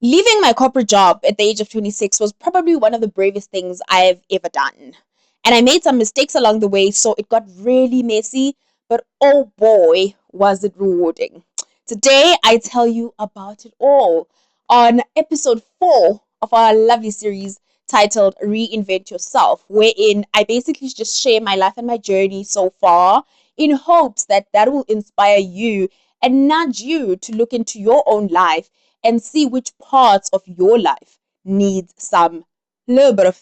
Leaving my corporate job at the age of 26 was probably one of the bravest things I've ever done. And I made some mistakes along the way, so it got really messy, but oh boy, was it rewarding. Today, I tell you about it all on episode 4 of our lovely series titled Reinvent Yourself, wherein I basically just share my life and my journey so far in hopes that that will inspire you and nudge you to look into your own life and see which parts of your life needs some little bit of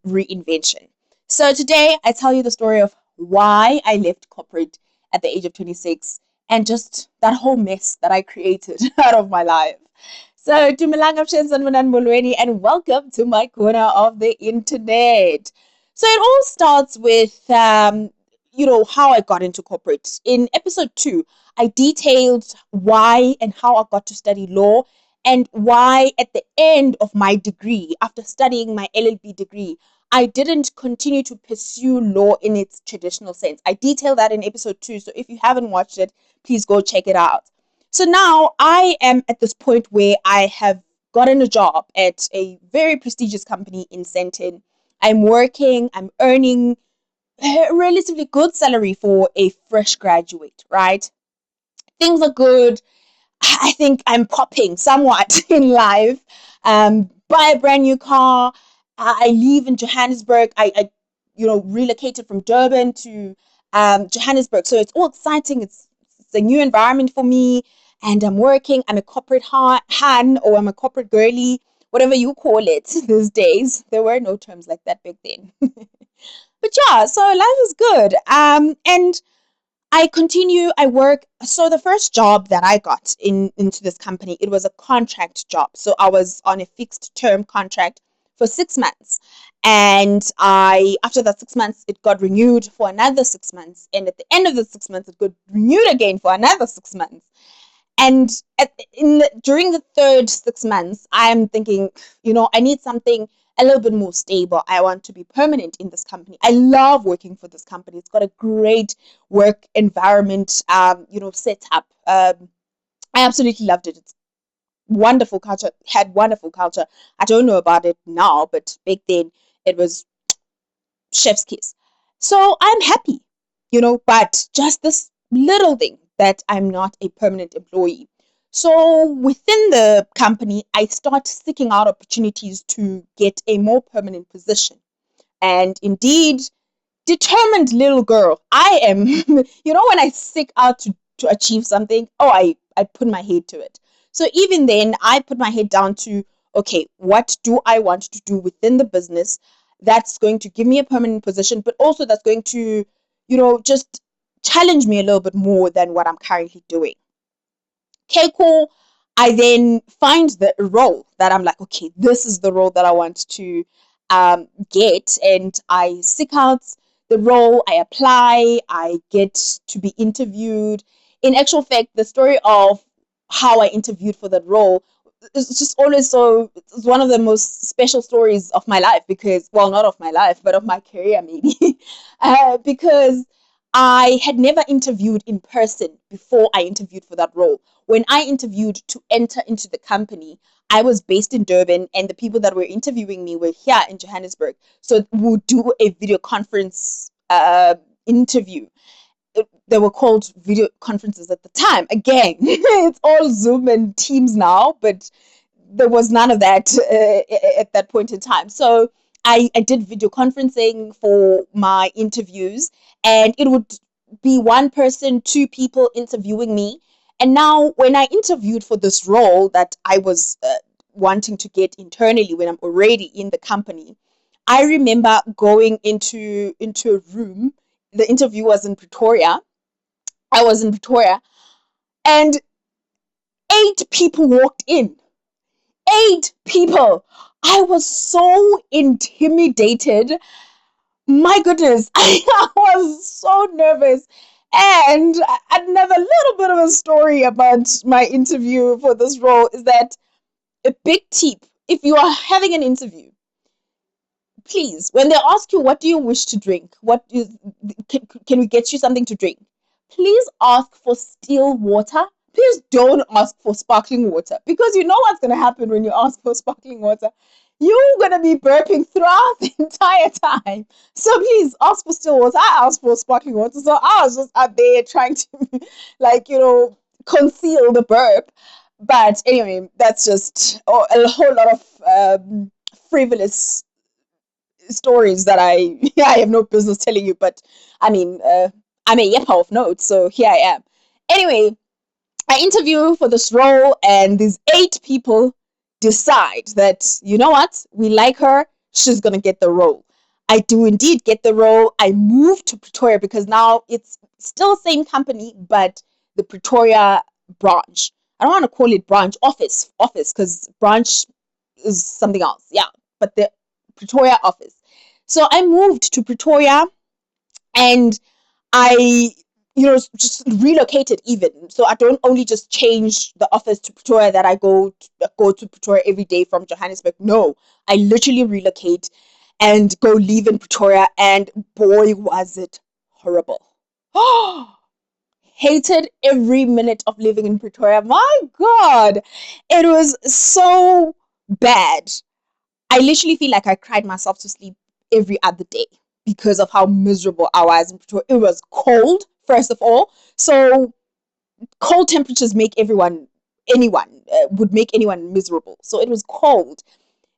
reinvention. So today I tell you the story of why I left corporate at the age of 26 and just that whole mess that I created out of my life. So Dumelang Molweni and welcome to my corner of the internet. So it all starts with how I got into corporate. In episode 2, I detailed why and how I got to study law and why at the end of my degree, after studying my LLB degree, I didn't continue to pursue law in its traditional sense. I detail that in episode 2, so if you haven't watched it, please go check it out. So now I am at this point where I have gotten a job at a very prestigious company in Sentin. I'm working, I'm earning a relatively good salary for a fresh graduate, right? Things are good. I think I'm popping somewhat in life. Buy a brand new car. I live in Johannesburg. I relocated from Durban to Johannesburg. So it's all exciting. It's a new environment for me. And I'm working. I'm a corporate han or I'm a corporate girly, whatever you call it these days. There were no terms like that back then. But yeah, so life is good. And I continue, I work. So the first job that I got into this company, it was a contract job. So I was on a fixed term contract for 6 months. And after that 6 months, it got renewed for another 6 months. And at the end of the 6 months, it got renewed again for another 6 months. And during the third 6 months, I am thinking, I need something a little bit more stable. I want to be permanent in this company. I love working for this company. It's got a great work environment, set up. I absolutely loved it. It's wonderful culture, had wonderful culture. I don't know about it now, but back then it was chef's kiss. So I'm happy, but just this little thing that I'm not a permanent employee. So within the company, I start seeking out opportunities to get a more permanent position. And indeed, determined little girl, I am, when I seek out to achieve something, I put my head to it. So even then, I put my head down to, okay, what do I want to do within the business that's going to give me a permanent position, but also that's going to, just challenge me a little bit more than what I'm currently doing. Okay, cool. I then find the role that I'm like, okay, this is the role that I want to get. And I seek out the role, I apply, I get to be interviewed. In actual fact, the story of how I interviewed for that role is just always it's one of the most special stories of my life because, well, not of my life, but of my career, maybe. Because I had never interviewed in person before I interviewed for that role. When I interviewed to enter into the company, I was based in Durban and the people that were interviewing me were here in Johannesburg. So we'll do a video conference interview. They were called video conferences at the time. Again, it's all Zoom and Teams now, but there was none of that at that point in time. So I did video conferencing for my interviews, and it would be one person, two people interviewing me. And now, when I interviewed for this role that I was wanting to get internally when I'm already in the company, I remember going into a room. The interview was in Pretoria. I was in Pretoria, and 8 people walked in. 8 people. I was so intimidated. My goodness, I was so nervous. And another little bit of a story about my interview for this role is that a big tip, if you are having an interview, please, when they ask you, what do you wish to drink? Can we get you something to drink? Please ask for still water please don't ask for sparkling water, because you know what's going to happen when you ask for sparkling water. You're going to be burping throughout the entire time. So please ask for still water. I asked for sparkling water. So I was just out there trying to, like, conceal the burp. But anyway, that's just a whole lot of frivolous stories that I have no business telling you. But I mean, I'm a yapper of notes. So here I am. Anyway, I interview for this role, and these 8 people decide that, you know what, we like her, she's gonna get the role. I do indeed get the role. I move to Pretoria because now it's still same company, but the Pretoria branch. I don't want to call it branch, office, because branch is something else. Yeah, but the Pretoria office. So I moved to Pretoria, and I, just relocated even. So I don't only just change the office to Pretoria, that I go to Pretoria every day from Johannesburg. No, I literally relocate and go live in Pretoria. And boy, was it horrible. Hated every minute of living in Pretoria. My God, it was so bad. I literally feel like I cried myself to sleep every other day because of how miserable I was in Pretoria. It was cold, first of all. So cold temperatures make anyone would make anyone miserable. So it was cold.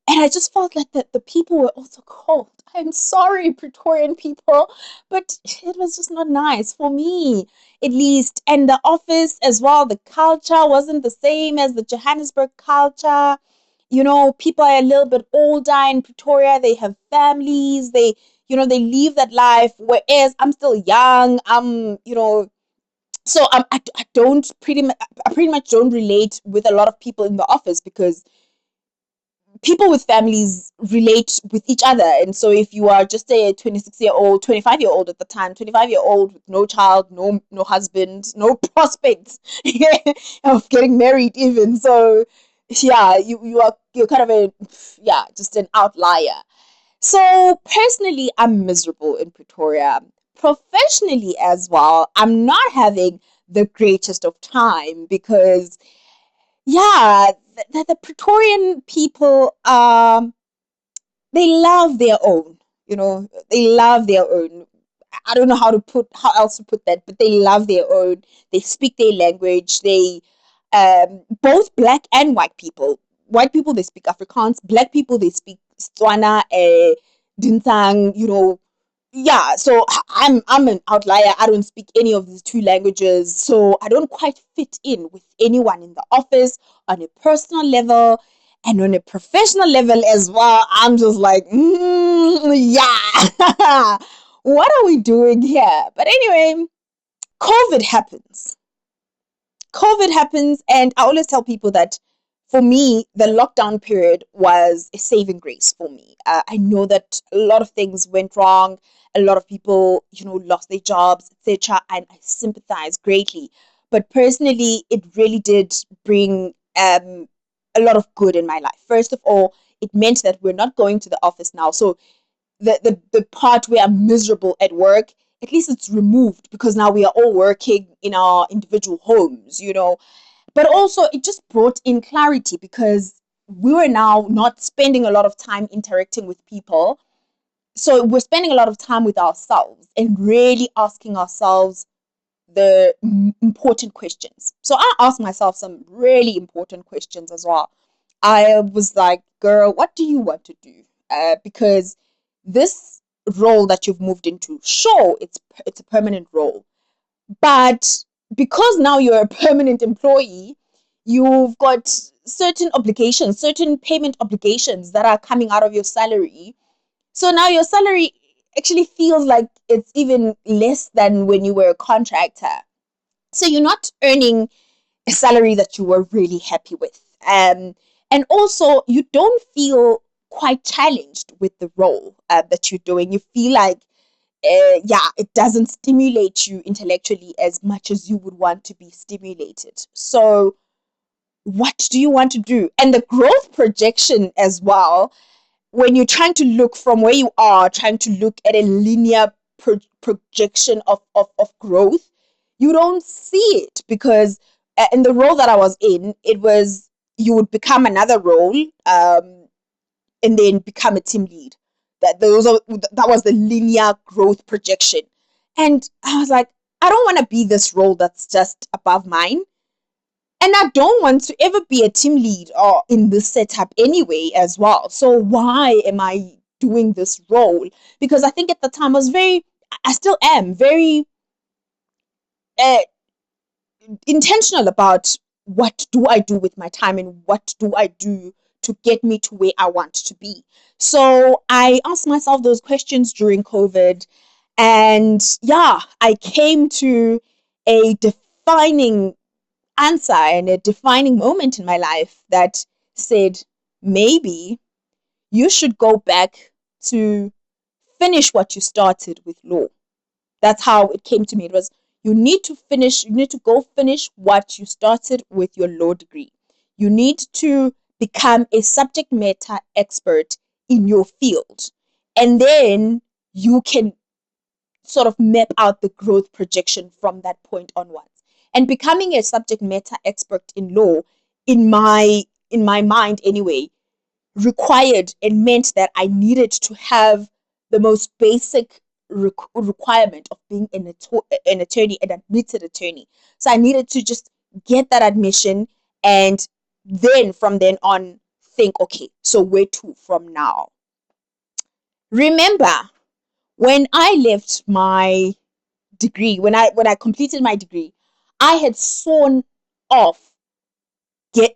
And I just felt like the people were also cold. I'm sorry, Pretorian people, but it was just not nice for me, at least. And the office as well, the culture wasn't the same as the Johannesburg culture. People are a little bit older in Pretoria. They have families. They live that life. Whereas I'm still young. So I don't I pretty much don't relate with a lot of people in the office, because people with families relate with each other. And so if you are just a 26-year-old, 25-year-old at the time, 25-year-old with no child, no husband, no prospects of getting married even. So yeah, you're kind of just an outlier. So personally, I'm miserable in Pretoria. Professionally as well, I'm not having the greatest of time, because yeah, the Praetorian people, they love their own. They love their own. I don't know how else to put that, but they love their own. They speak their language. They, both black and white people. White people, they speak Afrikaans. Black people, they speak Setswana, Dinsang. Yeah. So I'm an outlier. I don't speak any of these 2 languages, so I don't quite fit in with anyone in the office on a personal level. And on a professional level as well, I'm just like, yeah, what are we doing here? But anyway, COVID happens. COVID happens, and I always tell people that for me, the lockdown period was a saving grace for me. I know that a lot of things went wrong. A lot of people, lost their jobs, etc. And I sympathize greatly. But personally, it really did bring a lot of good in my life. First of all, it meant that we're not going to the office now. So the part where I'm miserable at work, at least it's removed, because now we are all working in our individual homes. But also, it just brought in clarity, because we were now not spending a lot of time interacting with people. So we're spending a lot of time with ourselves and really asking ourselves the important questions. So I asked myself some really important questions as well. I was like, girl, what do you want to do? Because this role that you've moved into, sure, it's a permanent role, but because now you're a permanent employee, you've got certain obligations, certain payment obligations that are coming out of your salary. So now your salary actually feels like it's even less than when you were a contractor. So you're not earning a salary that you were really happy with. And also, you don't feel quite challenged with the role that you're doing. You feel like, it doesn't stimulate you intellectually as much as you would want to be stimulated. So, what do you want to do? And the growth projection as well, when you're trying to look from where you are, trying to look at a linear projection of growth, you don't see it, because in the role that I was in, it was you would become another role, and then become a team lead. That was the linear growth projection. And I was like, I don't want to be this role that's just above mine. And I don't want to ever be a team lead or in this setup anyway as well. So why am I doing this role? Because I think at the time I still am very uh, intentional about what do I do with my time and what do I do to get me to where I want to be. So I asked myself those questions during COVID. And yeah, I came to a defining answer and a defining moment in my life that said, maybe you should go back to finish what you started with law. That's how it came to me. It was, you need to go finish what you started with your law degree. You need to become a subject matter expert in your field. And then you can sort of map out the growth projection from that point onwards. And becoming a subject matter expert in law, in my mind anyway, required and meant that I needed to have the most basic requirement of being an attorney, an admitted attorney. So I needed to just get that admission, and then from then on think, okay, so where to from now? Remember, when I left my degree, when I completed my degree, I had sworn off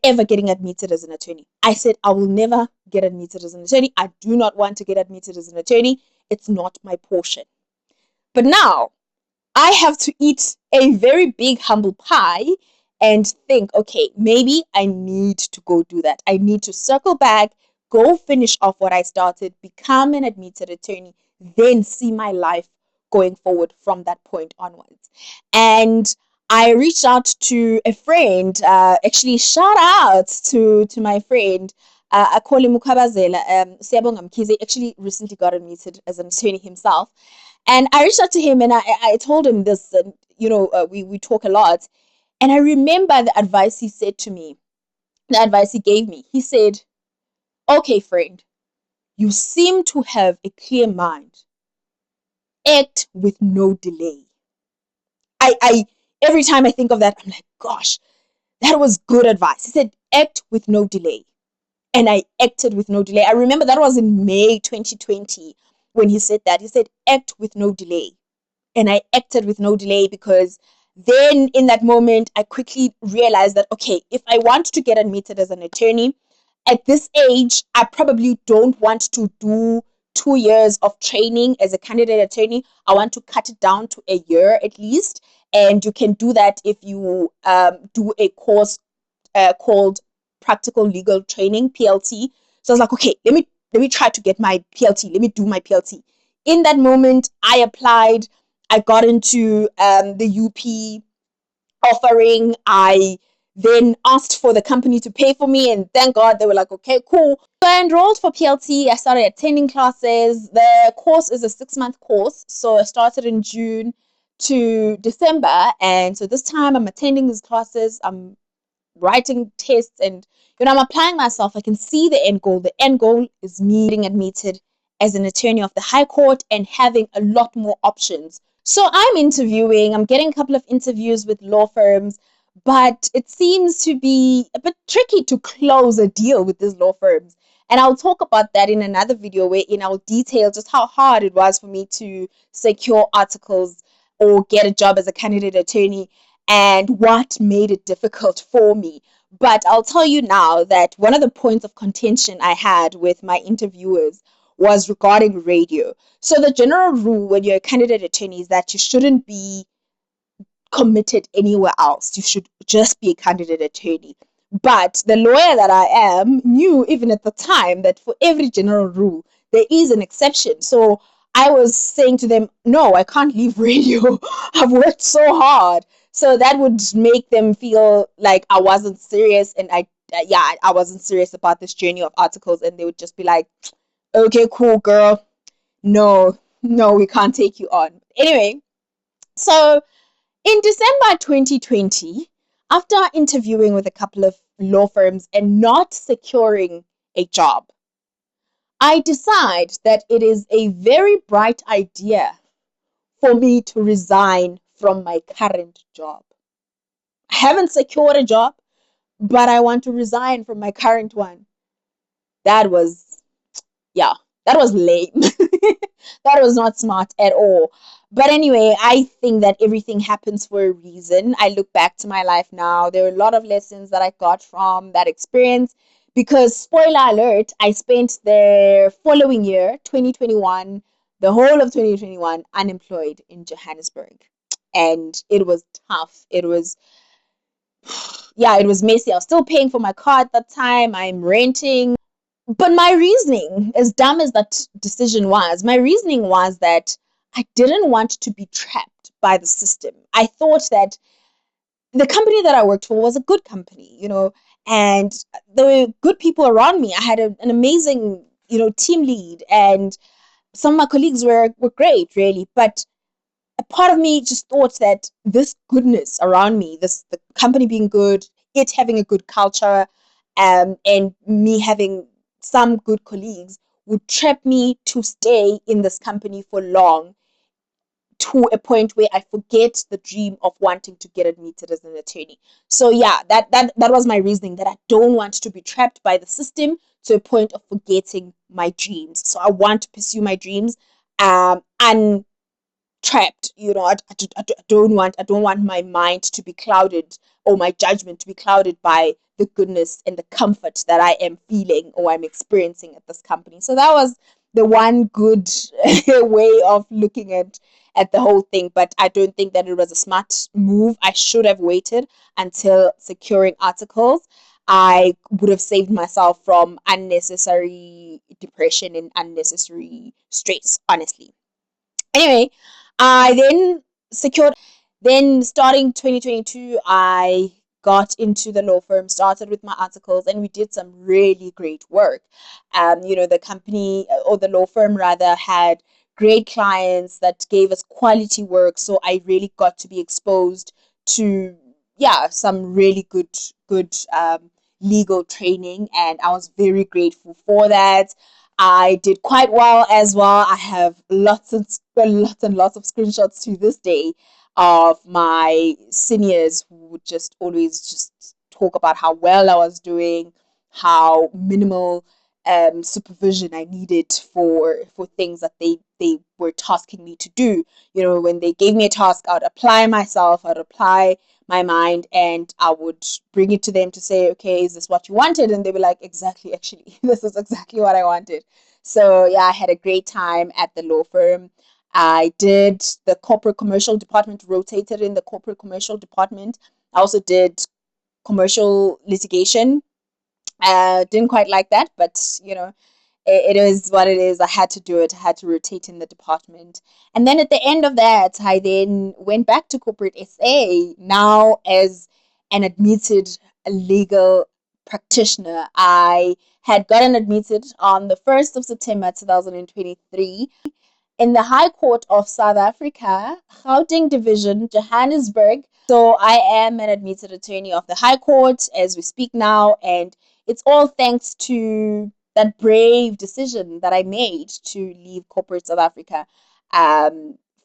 ever getting admitted as an attorney. I said, I will never get admitted as an attorney. I do not want to get admitted as an attorney. It's not my portion. But now I have to eat a very big humble pie and think, okay, maybe I need to go do that. I need to circle back, go finish off what I started, become an admitted attorney, then see my life going forward from that point onwards. And I reached out to a friend, actually shout out to my friend, Akoli Mukabazela, Siyabonga Mkhize, actually recently got admitted as an attorney himself. And I reached out to him and I told him this, we talk a lot. And I remember the advice he said to me, the advice he gave me. He said, okay, friend, you seem to have a clear mind. Act with no delay. I every time I think of that, I'm like, gosh, that was good advice. He said, act with no delay. And I acted with no delay. I remember that was in May 2020 when he said that. He said, act with no delay. And I acted with no delay, because then in that moment, I quickly realized that, okay, if I want to get admitted as an attorney, at this age, I probably don't want to do 2 years of training as a candidate attorney. I want to cut it down to a year at least. And you can do that if you do a course called Practical Legal Training, PLT. So I was like, okay, let me try to get my PLT. Let me do my PLT. In that moment, I applied. I got into the UP offering. I then asked for the company to pay for me, and thank God they were like, okay, cool. So I enrolled for PLT. I started attending classes. The course is a 6-month course. So I started in June to December. And so this time I'm attending these classes. I'm writing tests, and I'm applying myself. I can see the end goal. The end goal is me getting admitted as an attorney of the High Court and having a lot more options. So I'm interviewing, I'm getting a couple of interviews with law firms, but it seems to be a bit tricky to close a deal with these law firms. And I'll talk about that in another video wherein I'll detail just how hard it was for me to secure articles or get a job as a candidate attorney and what made it difficult for me. But I'll tell you now that one of the points of contention I had with my interviewers was regarding radio. So the general rule when you're a candidate attorney is that you shouldn't be committed anywhere else. You should just be a candidate attorney. But the lawyer that I am knew even at the time that for every general rule, there is an exception. So I was saying to them, no, I can't leave radio. I've worked so hard. So that would make them feel like I wasn't serious, and I wasn't serious about this journey of articles, and they would just be like, okay, cool, girl. No, no, we can't take you on. Anyway, so in December 2020, After interviewing with a couple of law firms and not securing a job, I decide that it is a very bright idea for me to resign from my current job. I haven't secured a job, but I want to resign from my current one. That was, yeah, that was lame. That was not smart at all. But anyway, I think that everything happens for a reason. I look back to my life now. There are a lot of lessons that I got from that experience because, spoiler alert, I spent the following year, 2021, the whole of 2021, unemployed in Johannesburg. And it was tough. It was, yeah, it was messy. I was still paying for my car at that time. I'm renting. But my reasoning, as dumb as that decision was, my reasoning was that I didn't want to be trapped by the system. I thought that the company that I worked for was a good company, and there were good people around me. I had an amazing, team lead, and some of my colleagues were great, really. But a part of me just thought that this goodness around me, the company being good, it having a good culture, and me having some good colleagues would trap me to stay in this company for long, to a point where I forget the dream of wanting to get admitted as an attorney. So yeah, that was my reasoning, that I don't want to be trapped by the system to a point of forgetting my dreams. So I want to pursue my dreams, and trapped. I don't want my mind to be clouded, or my judgment to be clouded by the goodness and the comfort that I am feeling or I'm experiencing at this company. So that was the one good way of looking at the whole thing. But I don't think that it was a smart move. I should have waited until securing articles. I would have saved myself from unnecessary depression and unnecessary stress, honestly. Anyway, I then secured. Then starting 2022, I got into the law firm, started with my articles, and we did some really great work. The company, or the law firm rather, had great clients that gave us quality work. So I really got to be exposed to, yeah, some really good legal training, and I was very grateful for that. I did quite well as well. I have lots of screenshots to this day of my seniors who would just always just talk about how well I was doing, how minimal supervision I needed for things that they were tasking me to do. When they gave me a task, I would apply myself, I'd apply my mind, and I would bring it to them to say, okay, is this what you wanted? And they were like, exactly, actually, this is exactly what I wanted. So yeah, I had a great time at the law firm. I did the corporate commercial department, rotated in the corporate commercial department. I also did commercial litigation. Didn't quite like that, but it is what it is. I had to do it. I had to rotate in the department. And then at the end of that, I then went back to corporate SA, now as an admitted legal practitioner. I had gotten admitted on the 1st of September 2023 in the High Court of South Africa, Gauteng Division, Johannesburg. So I am an admitted attorney of the High Court as we speak now, and it's all thanks to that brave decision that I made to leave corporate South Africa,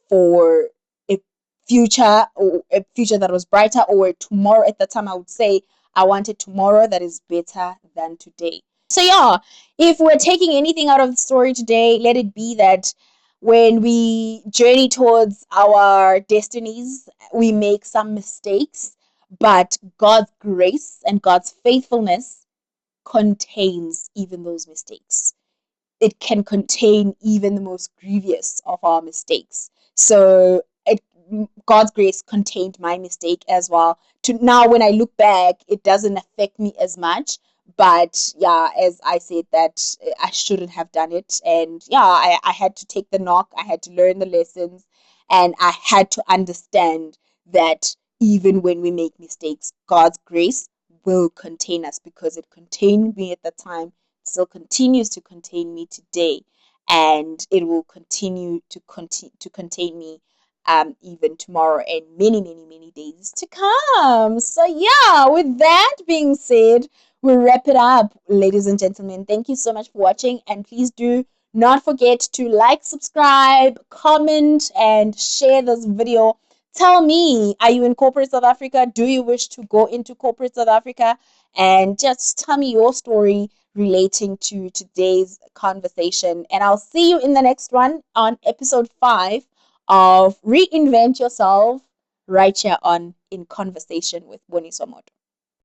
for a future that was brighter, or tomorrow. At the time, I would say I wanted tomorrow that is better than today. So yeah, if we're taking anything out of the story today, let it be that when we journey towards our destinies, we make some mistakes, but God's grace and God's faithfulness contains even those mistakes. It can contain even the most grievous of our mistakes. So God's grace contained my mistake as well. To now, when I look back, it doesn't affect me as much. But yeah, as I said, that I shouldn't have done it. And yeah, I had to take the knock. I had to learn the lessons, and I had to understand that even when we make mistakes, God's grace will contain us, because it contained me at the time, still continues to contain me today, and it will continue to contain me even tomorrow and many, many, many days to come. So, yeah, with that being said, we'll wrap it up, ladies and gentlemen. Thank you so much for watching, and please do not forget to like, subscribe, comment, and share this video. Tell me, are you in corporate South Africa? Do you wish to go into corporate South Africa? And just tell me your story relating to today's conversation. And I'll see you in the next one on episode 5 of Reinvent Yourself right here on In Conversation with Boni Somoto.